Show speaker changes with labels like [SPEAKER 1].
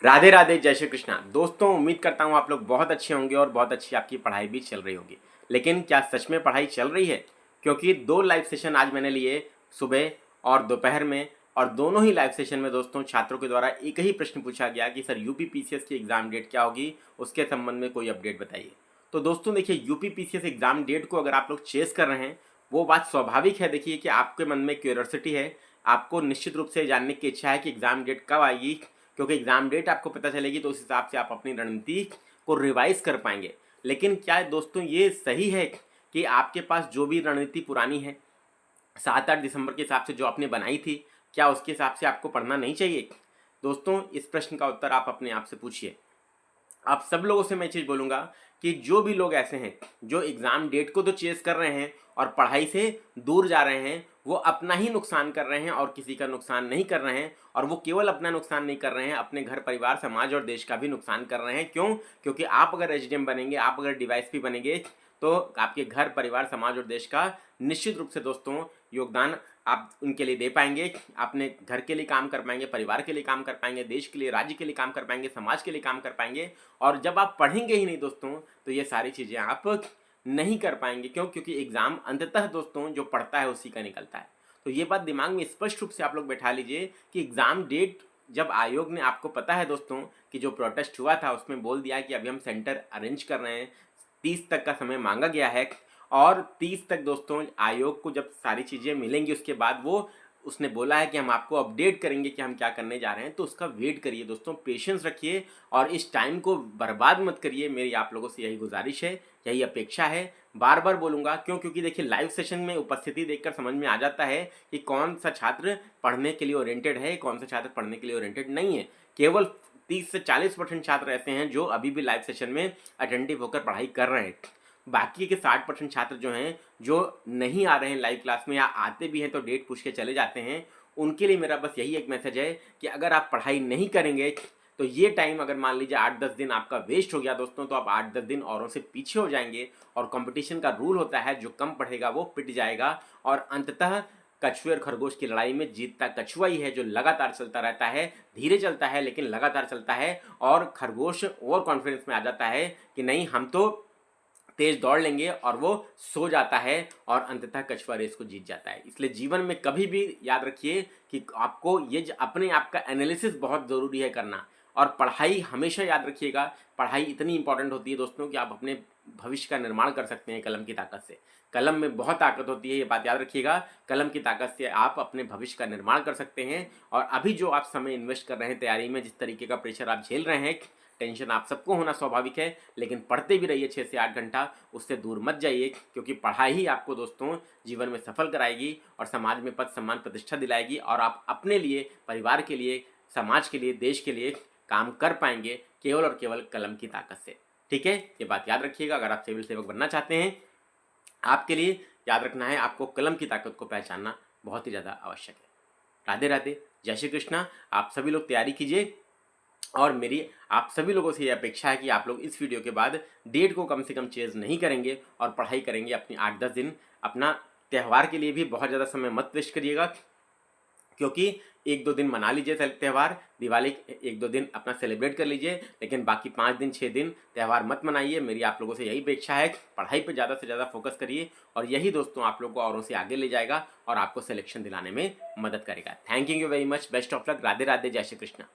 [SPEAKER 1] राधे राधे, जय श्री कृष्णा। दोस्तों, उम्मीद करता हूँ आप लोग बहुत अच्छे होंगे और बहुत अच्छी आपकी पढ़ाई भी चल रही होगी। लेकिन क्या सच में पढ़ाई चल रही है? क्योंकि दो लाइव सेशन आज मैंने लिए, सुबह और दोपहर में, और दोनों ही लाइव सेशन में दोस्तों छात्रों के द्वारा एक ही प्रश्न पूछा गया कि सर यूपी पीसीएस की एग्ज़ाम डेट क्या होगी, उसके संबंध में कोई अपडेट बताइए। तो दोस्तों देखिए, यूपी पीसीएस एग्ज़ाम डेट को अगर आप लोग चेस कर रहे हैं, वो बात स्वाभाविक है। देखिए कि आपके मन में क्यूरियोसिटी है, आपको निश्चित रूप से जानने की इच्छा है कि एग्ज़ाम डेट कब आएगी, क्योंकि एग्जाम डेट आपको पता चलेगी तो उस हिसाब से आप अपनी रणनीति को रिवाइज कर पाएंगे। लेकिन क्या दोस्तों ये सही है कि आपके पास जो भी रणनीति पुरानी है 7-8 दिसंबर के हिसाब से जो आपने बनाई थी, क्या उसके हिसाब से आपको पढ़ना नहीं चाहिए? दोस्तों, इस प्रश्न का उत्तर आप अपने आप से पूछिए। आप सब लोगों से मैं चीज़ बोलूँगा कि जो भी लोग ऐसे हैं जो एग्ज़ाम डेट को तो चेस कर रहे हैं और पढ़ाई से दूर जा रहे हैं, वो अपना ही नुकसान कर रहे हैं और किसी का नुकसान नहीं कर रहे हैं। और वो केवल अपना नुकसान नहीं कर रहे हैं, अपने घर परिवार समाज और देश का भी नुकसान कर रहे हैं। क्यों? क्योंकि आप अगर एचडीएम बनेंगे, आप अगर डीवाईएसपी बनेंगे, तो आपके घर परिवार समाज और देश का निश्चित रूप से दोस्तों योगदान आप उनके लिए दे पाएंगे। अपने घर के लिए काम कर पाएंगे, परिवार के लिए काम कर पाएंगे, देश के लिए, राज्य के लिए काम कर पाएंगे, समाज के लिए काम कर पाएंगे। और जब आप पढ़ेंगे ही नहीं दोस्तों, तो ये सारी चीज़ें आप नहीं कर पाएंगे। क्यों? क्योंकि एग्ज़ाम अंततः दोस्तों जो पढ़ता है उसी का निकलता है। तो ये बात दिमाग में स्पष्ट रूप से आप लोग बैठा लीजिए कि एग्ज़ाम डेट जब आयोग ने, आपको पता है दोस्तों कि जो प्रोटेस्ट हुआ था उसमें बोल दिया कि अभी हम सेंटर अरेंज कर रहे हैं, 30 तक का समय मांगा गया है। और 30 तक दोस्तों आयोग को जब सारी चीज़ें मिलेंगी उसके बाद वो उसने बोला है कि हम आपको अपडेट करेंगे कि हम क्या करने जा रहे हैं। तो उसका वेट करिए दोस्तों, पेशेंस रखिए और इस टाइम को बर्बाद मत करिए। मेरी आप लोगों से यही गुजारिश है, यही अपेक्षा है। बार बार बोलूँगा, क्यों? क्योंकि देखिए लाइव सेशन में उपस्थिति देखकर समझ में आ जाता है कि कौन सा छात्र पढ़ने के लिए ओरिएंटेड है, कौन सा छात्र पढ़ने के लिए ओरिएंटेड नहीं है। केवल 30 से 40% छात्र ऐसे हैं जो अभी भी लाइव सेशन में अटेंटिव होकर पढ़ाई कर रहे हैं। बाकी के 60% छात्र जो हैं, जो नहीं आ रहे हैं लाइव क्लास में, या आते भी हैं तो डेट पूछ के चले जाते हैं, उनके लिए मेरा बस यही एक मैसेज है कि अगर आप पढ़ाई नहीं करेंगे तो ये टाइम, अगर मान लीजिए 8-10 दिन आपका वेस्ट हो गया दोस्तों, तो आप 8-10 दिन औरों से पीछे हो जाएंगे। और कंपटीशन का रूल होता है, जो कम पढ़ेगा वो पिट जाएगा। और अंततः कछुए और खरगोश की लड़ाई में जीतता कछुआ ही है, जो लगातार चलता रहता है, धीरे चलता है लेकिन लगातार चलता है। और खरगोश ओवर कॉन्फिडेंस में आ जाता है कि नहीं, हम तो तेज दौड़ लेंगे, और वो सो जाता है और अंततः कछुआ रेस को जीत जाता है। इसलिए जीवन में कभी भी याद रखिए कि आपको ये अपने आप का एनालिसिस बहुत ज़रूरी है करना। और पढ़ाई हमेशा याद रखिएगा, पढ़ाई इतनी इंपॉर्टेंट होती है दोस्तों कि आप अपने भविष्य का निर्माण कर सकते हैं कलम की ताकत से। कलम में बहुत ताकत होती है, ये बात याद रखिएगा। कलम की ताकत से आप अपने भविष्य का निर्माण कर सकते हैं। और अभी जो आप समय इन्वेस्ट कर रहे हैं तैयारी में, जिस तरीके का प्रेशर आप झेल रहे हैं, टेंशन आप सबको होना स्वाभाविक है, लेकिन पढ़ते भी रहिए 6 से 8 घंटा, उससे दूर मत जाइए। क्योंकि पढ़ाई ही आपको दोस्तों जीवन में सफल कराएगी और समाज में पद सम्मान प्रतिष्ठा दिलाएगी, और आप अपने लिए, परिवार के लिए, समाज के लिए, देश के लिए काम कर पाएंगे केवल और केवल कलम की ताकत से। ठीक है, ये बात याद रखिएगा। अगर आप सिविल सेवक बनना चाहते हैं, आपके लिए याद रखना है, आपको कलम की ताकत को पहचानना बहुत ही ज़्यादा आवश्यक है। राधे राधे, जय श्री कृष्णा। आप सभी लोग तैयारी कीजिए, और मेरी आप सभी लोगों से ये अपेक्षा है कि आप लोग इस वीडियो के बाद डेट को कम से कम चेंज नहीं करेंगे और पढ़ाई करेंगे अपनी 8-10 दिन। अपना त्यौहार के लिए भी बहुत ज़्यादा समय मत वेस्ट करिएगा, क्योंकि 1-2 दिन मना लीजिए त्यौहार, दिवाली 1-2 दिन अपना सेलिब्रेट कर लीजिए, लेकिन बाकी 5 दिन 6 दिन त्यौहार मत मनाइए। मेरी आप लोगों से यही अपेक्षा है, पढ़ाई पर ज़्यादा से ज़्यादा फोकस करिए, और यही दोस्तों आप लोग को औरों से आगे ले जाएगा और आपको सिलेक्शन दिलाने में मदद करेगा। Thank you very much, best of luck, Radhe Radhe, जय श्री कृष्णा।